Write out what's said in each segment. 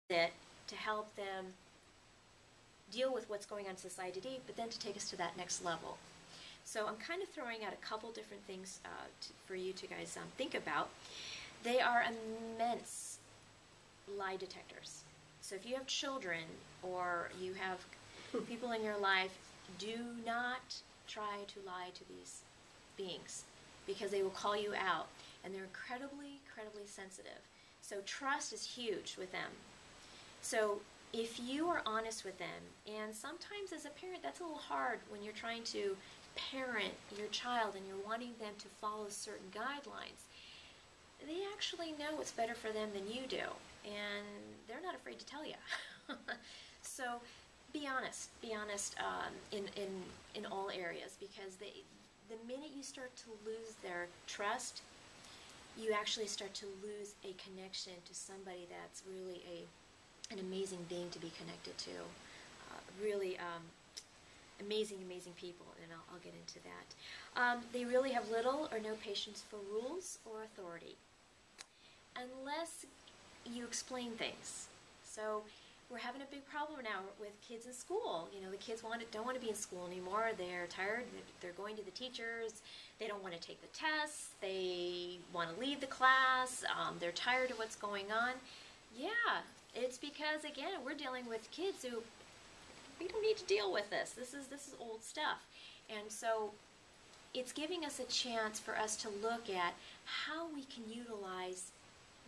it to help them deal with what's going on in society today, but then to take us to that next level. So I'm kind of throwing out a couple different things for you to guys think about. They are immense lie detectors. So if you have children or you have people in your life, do not try to lie to these beings because they will call you out, and they're incredibly sensitive. So trust is huge with them. So if you are honest with them, and sometimes as a parent that's a little hard when you're trying to parent your child and you're wanting them to follow certain guidelines, they actually know what's better for them than you do, and they're not afraid to tell you. So be honest in all areas, because the minute you start to lose their trust, you actually start to lose a connection to somebody that's really an amazing being to be connected to. Really amazing people, and I'll get into that. They really have little or no patience for rules or authority, unless you explain things. So we're having a big problem now with kids in school. You know, the kids don't want to be in school anymore. They're tired. They're going to the teachers. They don't want to take the tests. They want to leave the class. They're tired of what's going on. Yeah, it's because, again, we're dealing with kids who, we don't need to deal with this. This is old stuff. And so it's giving us a chance for us to look at how we can utilize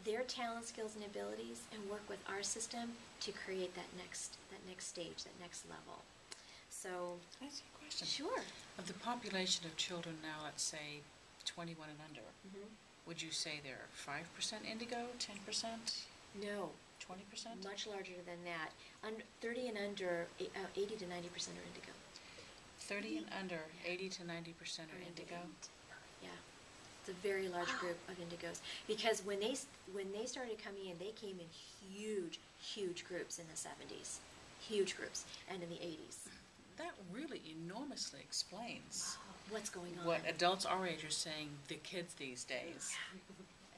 their talents, skills, and abilities and work with our system to create that next stage, that next level. So, can I ask you a question? Sure. Of the population of children now, let's say 21 and under, would you say they're 5% indigo, 10%? No. 20%? Much larger than that. 30 and under, 80 to 90% are indigo. 30 and under, 80 to 90% are indigo? Yeah. It's a very large group of indigos, because when they started coming in, they came in huge groups in the 70s, huge groups, and in the 80s. That really enormously explains what's going on. What adults our age are saying the kids these days.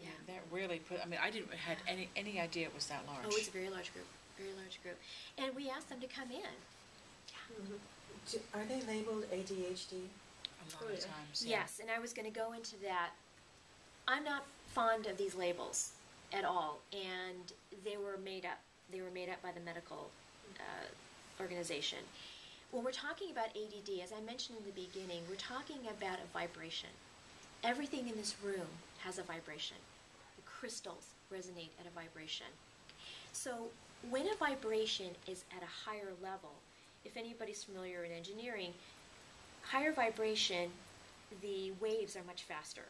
Yeah. That really I didn't have any idea it was that large. Oh, it's a very large group, and we asked them to come in. Are they labeled ADHD? A lot of times, yeah. Yes, and I was going to go into that. I'm not fond of these labels at all, and they were made up. They were made up by the medical organization. When we're talking about ADD, as I mentioned in the beginning, we're talking about a vibration. Everything in this room has a vibration. The crystals resonate at a vibration. So when a vibration is at a higher level, if anybody's familiar in engineering, higher vibration, the waves are much faster,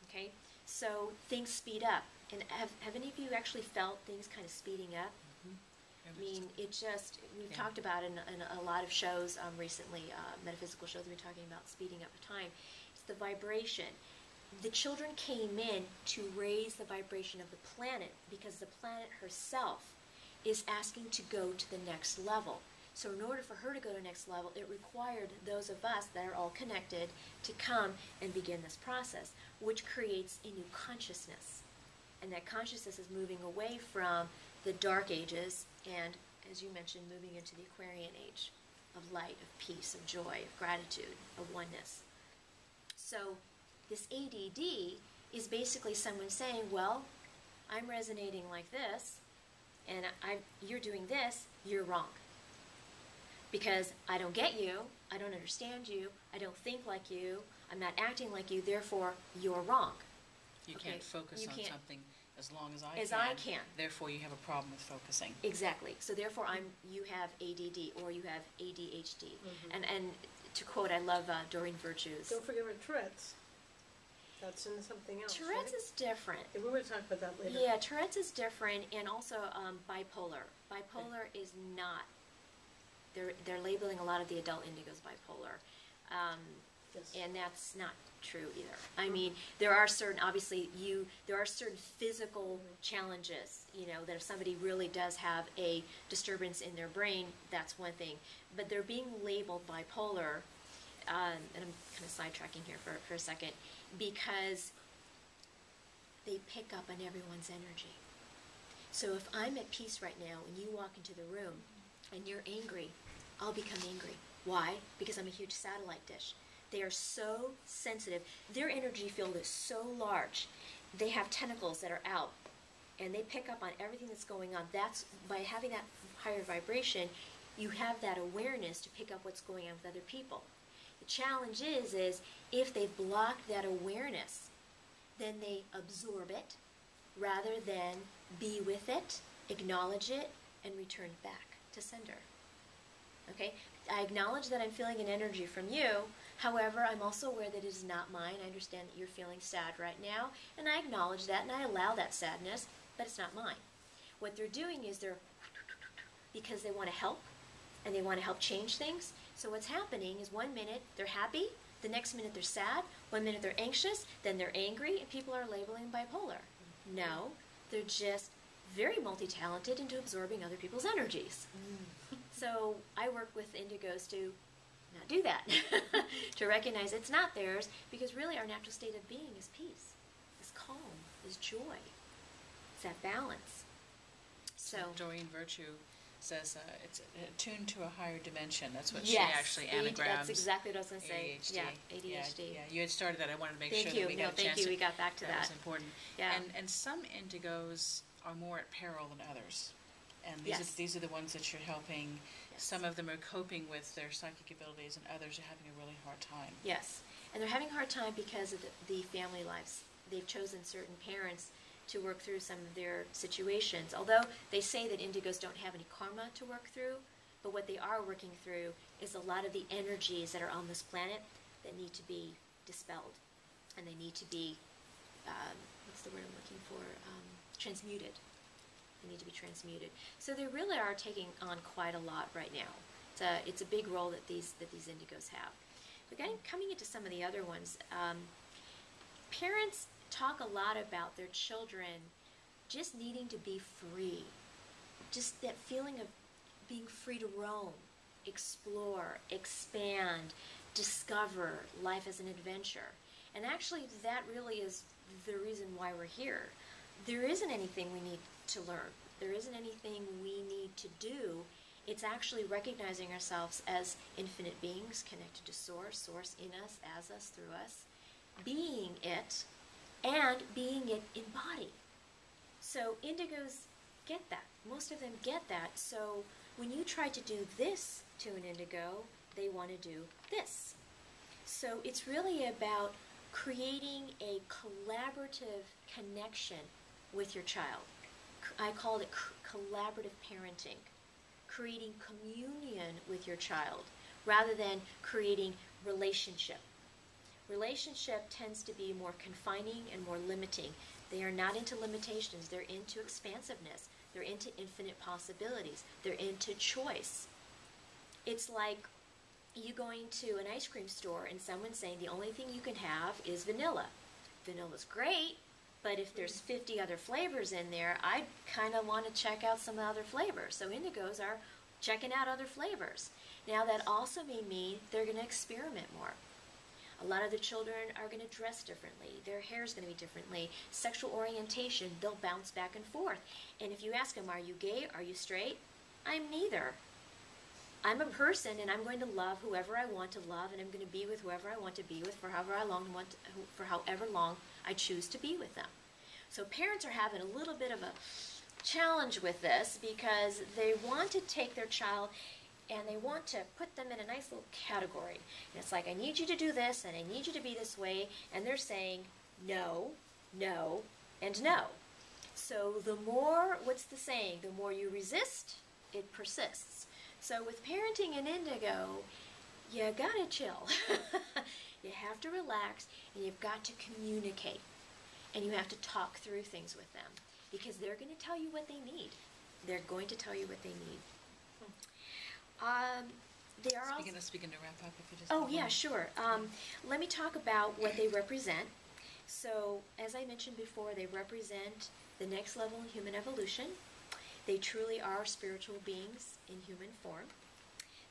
okay? So things speed up. And have any of you actually felt things kind of speeding up? I mean, we've talked about in a lot of shows recently, metaphysical shows, we've been talking about speeding up time. It's the vibration. The children came in to raise the vibration of the planet, because the planet herself is asking to go to the next level. So in order for her to go to the next level, it required those of us that are all connected to come and begin this process, which creates a new consciousness. And that consciousness is moving away from the dark ages and, as you mentioned, moving into the Aquarian age of light, of peace, of joy, of gratitude, of oneness. So this ADD is basically someone saying, well, I'm resonating like this, and you're doing this, you're wrong. Because I don't get you, I don't understand you, I don't think like you, I'm not acting like you, therefore you're wrong. You can't focus on something as long as I can. Therefore you have a problem with focusing. Exactly. So therefore you have ADD or you have ADHD. And to quote, I love Doreen Virtue's. Don't forget about Tourette's. That's in something else. Tourette's is different. Yeah, we're going to talk about that later. Yeah, Tourette's is different, and also bipolar. Bipolar is not. They're labeling a lot of the adult indigos bipolar. Yes. And that's not true either. I mean, there are certain physical challenges, that if somebody really does have a disturbance in their brain, that's one thing. But they're being labeled bipolar, and I'm kind of sidetracking here for a second, because they pick up on everyone's energy. So if I'm at peace right now and you walk into the room and you're angry, I'll become angry. Why? Because I'm a huge satellite dish. They are so sensitive. Their energy field is so large. They have tentacles that are out, and they pick up on everything that's going on. That's by having that higher vibration, you have that awareness to pick up what's going on with other people. The challenge is if they block that awareness, then they absorb it rather than be with it, acknowledge it, and return back to sender. Okay? I acknowledge that I'm feeling an energy from you. However, I'm also aware that it is not mine. I understand that you're feeling sad right now, and I acknowledge that, and I allow that sadness, but it's not mine. What they're doing is because they want to help, and they want to help change things. So what's happening is 1 minute they're happy, the next minute they're sad, 1 minute they're anxious, then they're angry, and people are labeling bipolar. No, they're just very multi-talented into absorbing other people's energies. So I work with indigos to not do that, to recognize it's not theirs, because really our natural state of being is peace, is calm, is joy. It's that balance. So Doreen Virtue says it's attuned to a higher dimension. That's what yes, she actually anagrams. That's exactly what I was going to say. ADHD. Yeah, ADHD. Yeah, you had started that. I wanted to make Thank sure you. that we got a chance. Thank you. We got back to that. That was important. Yeah. And some indigos are more at peril than others. And these are the ones that you're helping. Yes. Some of them are coping with their psychic abilities, and others are having a really hard time. Yes, and they're having a hard time because of the family lives. They've chosen certain parents to work through some of their situations. Although they say that indigos don't have any karma to work through, but what they are working through is a lot of the energies that are on this planet that need to be dispelled, and they need to be, what's the word I'm looking for, transmuted. They need to be transmuted. So they really are taking on quite a lot right now. It's a big role that these indigos have. But coming into some of the other ones, parents talk a lot about their children just needing to be free. Just that feeling of being free to roam, explore, expand, discover life as an adventure. And actually that really is the reason why we're here. There isn't anything we need to learn. There isn't anything we need to do. It's actually recognizing ourselves as infinite beings connected to Source, Source in us, as us, through us, being it, and being it in body. So indigos get that. Most of them get that. So when you try to do this to an indigo, they want to do this. So it's really about creating a collaborative connection with your child. I call it collaborative parenting. Creating communion with your child rather than creating relationship. Relationship tends to be more confining and more limiting. They are not into limitations. They're into expansiveness. They're into infinite possibilities. They're into choice. It's like you going to an ice cream store and someone saying the only thing you can have is vanilla. Vanilla's great, but if there's 50 other flavors in there, I kind of want to check out some other flavors. So indigos are checking out other flavors. Now that also may mean they're going to experiment more. A lot of the children are going to dress differently. Their hair is going to be differently. Sexual orientation, they'll bounce back and forth. And if you ask them, are you gay? Are you straight? I'm neither. I'm a person, and I'm going to love whoever I want to love, and I'm going to be with whoever I want to be with for however long I choose to be with them. So parents are having a little bit of a challenge with this because they want to take their child and they want to put them in a nice little category. And it's like, I need you to do this, and I need you to be this way, and they're saying no, no, and no. So the more, what's the saying? The more you resist, it persists. So with parenting an indigo, you gotta chill. You have to relax, and you've got to communicate. And you have to talk through things with them because they're going to tell you what they need. They're going to tell you what they need. They are Speaking to wrap up, if you just. Oh yeah, sure. Let me talk about what they represent. So, as I mentioned before, they represent the next level in human evolution. They truly are spiritual beings in human form.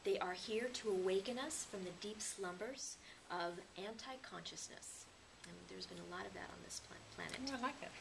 They are here to awaken us from the deep slumbers of anti-consciousness. And there's been a lot of that on this planet. I like that.